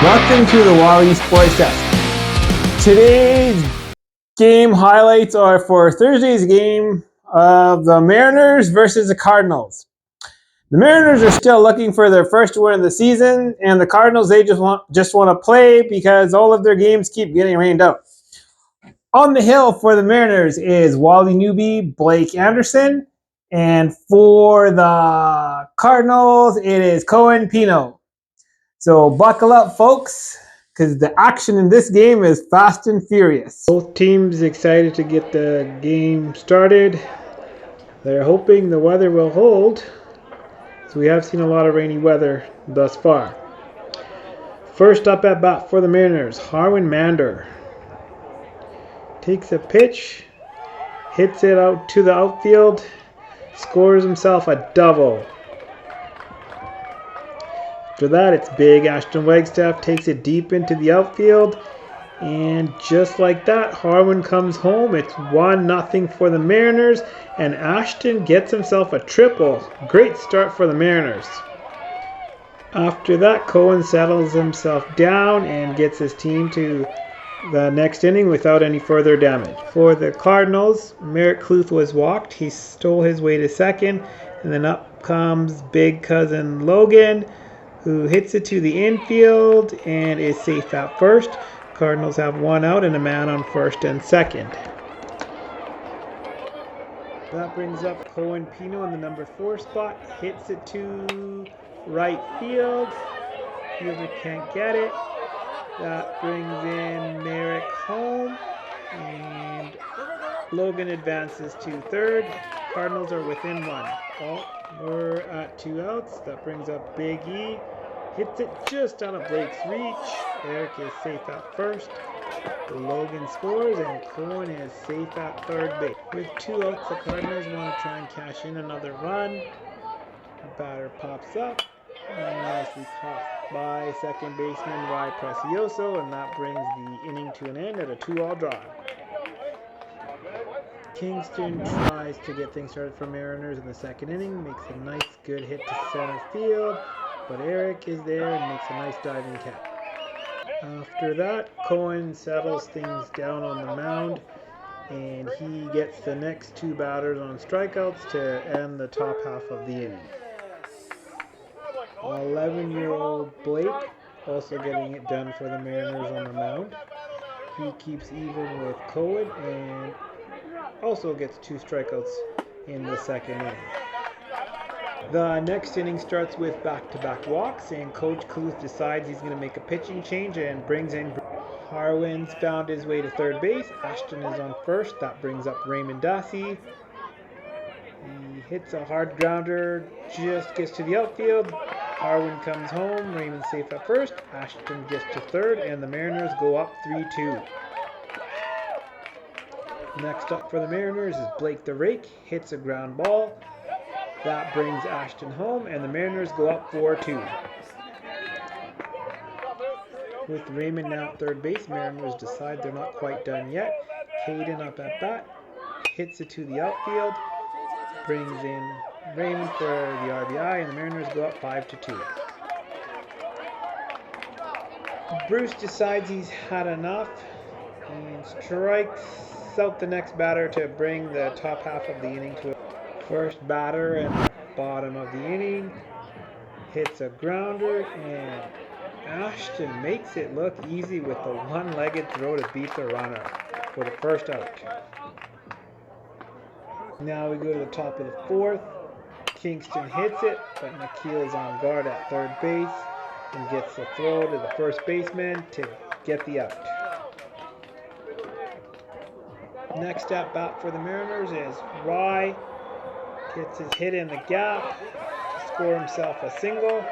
Welcome to the Whalley Sports Desk. Today's game highlights are for Thursday's game of the Mariners versus the Cardinals. The Mariners are still looking for their first win of the season, and the Cardinals, they just want to play because all of their games keep getting rained out. On the hill for the Mariners is Whalley newbie Blake Anderson, and for the Cardinals, it is Cohen Pino. So buckle up, folks, because the action in this game is fast and furious. Both teams excited to get the game started. They're hoping the weather will hold, so we have seen a lot of rainy weather thus far. First up at bat for the Mariners, Harwin Mander. Takes a pitch, hits it out to the outfield, scores himself a double. After that, it's big Ashton Wagstaff takes it deep into the outfield, and just like that, Harwin comes home. It's 1-0 for the Mariners, and Ashton gets himself a triple. Great start for the Mariners. After that, Cohen settles himself down and gets his team to the next inning without any further damage. For the Cardinals, Merritt Kluth was walked. He stole his way to second, and then up comes big cousin Logan, who hits it to the infield and is safe at first. Cardinals have one out and a man on first and second. That brings up Cohen Pino in the number 4 spot. Hits it to right field. Fielder can't get it. That brings in Merrick home, and Logan advances to third. Cardinals are within one. We're at 2 outs. That brings up Big E. Hits it just out of Blake's reach. Eric is safe at first. Logan scores, and Cohen is safe at third base. With 2 outs, the Cardinals want to try and cash in another run. The batter pops up. Nicely caught by second baseman Y. Precioso, and that brings the inning to an end at a 2-all draw. Kingston tries to get things started for Mariners in the second inning, makes a nice good hit to center field, but Eric is there and makes a nice diving catch. After that, Cohen settles things down on the mound, and he gets the next 2 batters on strikeouts to end the top half of the inning. 11-year-old Blake also getting it done for the Mariners on the mound. He keeps even with Cohen and also gets 2 strikeouts in the second inning. The next inning starts with back-to-back walks, and Coach Kluth decides he's going to make a pitching change and brings in Harwin's found his way to third base. Ashton is on first. That brings up Raymond Dassey. He hits a hard grounder, just gets to the outfield. Harwin comes home. Raymond safe at first. Ashton gets to third, and the Mariners go up 3-2. Next up for the Mariners is Blake the Rake. Hits a ground ball. That brings Ashton home, and the Mariners go up 4-2. With Raymond now at third base, Mariners decide they're not quite done yet. Caden up at bat, hits it to the outfield, brings in Raymond for the RBI, and the Mariners go up 5-2. Bruce decides he's had enough and strikes out the next batter to bring the top half of the inning to a first batter and bottom of the inning. Hits a grounder, and Ashton makes it look easy with the one-legged throw to beat the runner for the first out. Now we go to the top of the 4th. Kingston hits it, but McKeel is on guard at third base and gets the throw to the first baseman to get the out. Next at bat for the Mariners is Rye. Gets his hit in the gap to score himself a single.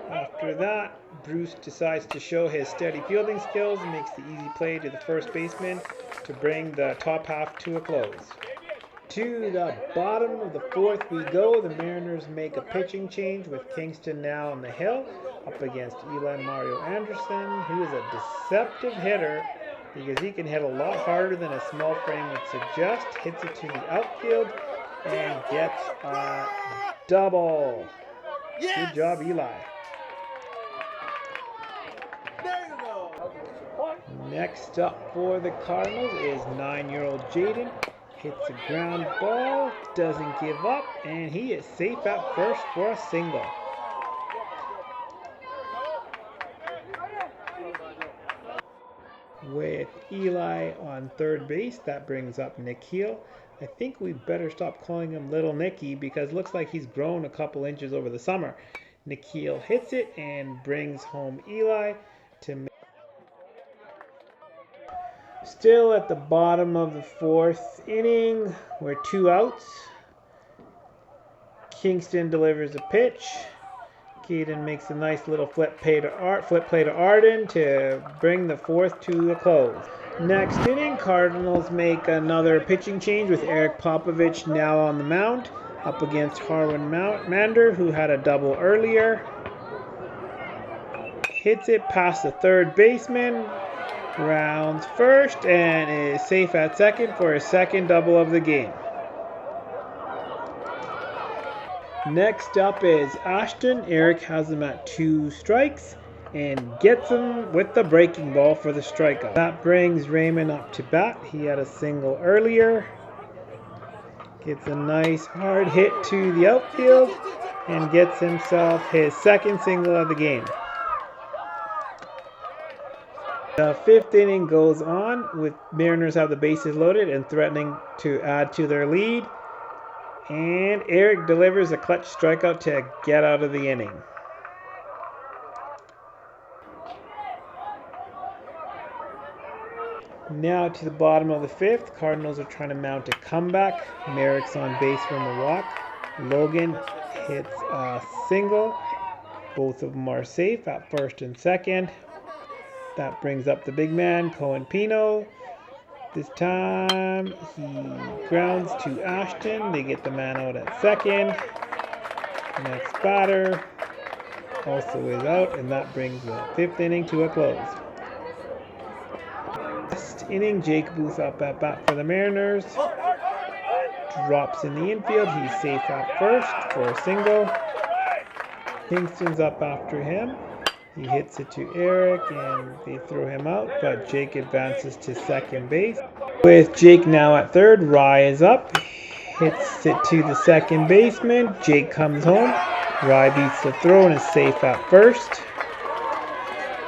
After that, Bruce decides to show his steady fielding skills and makes the easy play to the first baseman to bring the top half to a close. To the bottom of the 4th we go. The Mariners make a pitching change with Kingston now on the hill up against Eli Mario Anderson, who is a deceptive hitter because he can hit a lot harder than a small frame would suggest. Hits it to the outfield and gets a double. Good job, Eli. There you go. Next up for the Cardinals is 9-year-old Jaden. Hits a ground ball, doesn't give up, and he is safe at first for a single. With Eli on third base, that brings up Nikhil. I think we better stop calling him Little Nicky because it looks like he's grown a couple inches over the summer. Nikhil hits it and brings home Eli to make. Still at the bottom of the fourth inning, we're 2 outs. Kingston delivers a pitch. Caden makes a nice little flip play to Arden to bring the fourth to a close. Next inning, Cardinals make another pitching change with Eric Popovich now on the mound up against Harwin Mander, who had a double earlier. Hits it past the third baseman, rounds first, and is safe at second for his second double of the game. Next up is Ashton. Eric has him at 2 strikes and gets him with the breaking ball for the strikeout. That brings Raymond up to bat. He had a single earlier. Gets a nice hard hit to the outfield and gets himself his second single of the game. The 5th inning goes on with Mariners have the bases loaded and threatening to add to their lead. And Eric delivers a clutch strikeout to get out of the inning. Now to the bottom of the 5th, Cardinals are trying to mount a comeback. Merrick's on base from a walk. Logan hits a single. Both of them are safe at first and second. That brings up the big man, Cohen Pino. This time he grounds to Ashton. They get the man out at second. Next batter also is out, and that brings the 5th inning to a close. Last inning, Jake Booth up at bat for the Mariners. Drops in the infield. He's safe at first for a single. Kingston's up after him. He hits it to Eric and they throw him out, but Jake advances to second base. With Jake now at third, Rye is up. Hits it to the second baseman. Jake comes home. Rye beats the throw and is safe at first.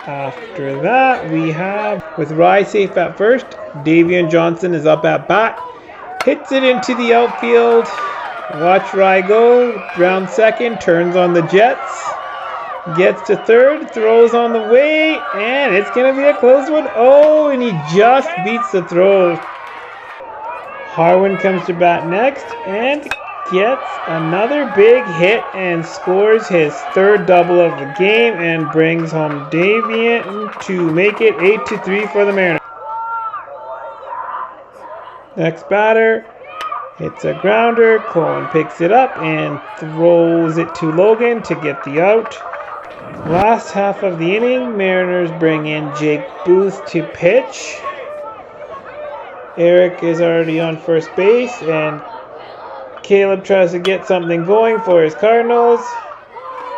After that, we have, with Rye safe at first, Davian Johnson is up at bat. Hits it into the outfield. Watch Rye go. Round second, turns on the Jets. Gets to third, throws on the way, and it's going to be a close one. Oh, and he just beats the throw. Harwin comes to bat next and gets another big hit and scores his third double of the game and brings home Davian to make it 8-3 for the Mariners. Next batter hits a grounder. Cohen picks it up and throws it to Logan to get the out. Last half of the inning, Mariners bring in Jake Booth to pitch. Eric is already on first base, and Caleb tries to get something going for his Cardinals.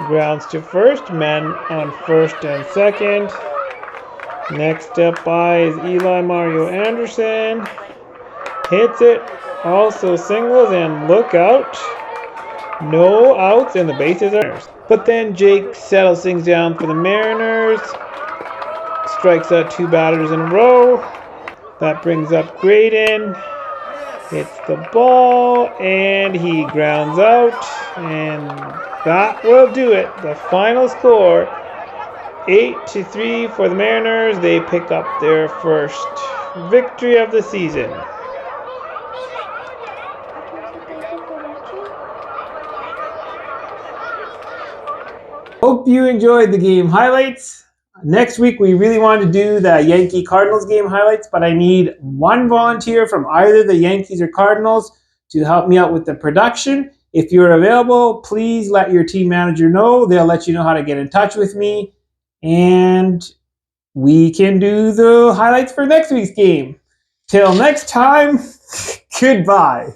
Grounds to first, man on first and second. Next up by is Eli Mario Anderson. Hits it, also singles, and look out. No outs, and the bases are. But then Jake settles things down for the Mariners. Strikes out 2 batters in a row. That brings up Graydon. Hits the ball, and he grounds out. And that will do it. The final score, 8-3 for the Mariners. They pick up their first victory of the season. Hope you enjoyed the game highlights. Next week, we really want to do the Yankee Cardinals game highlights, but I need one volunteer from either the Yankees or Cardinals to help me out with the production. If you're available, please let your team manager know. They'll let you know how to get in touch with me, and we can do the highlights for next week's game. Till next time, goodbye.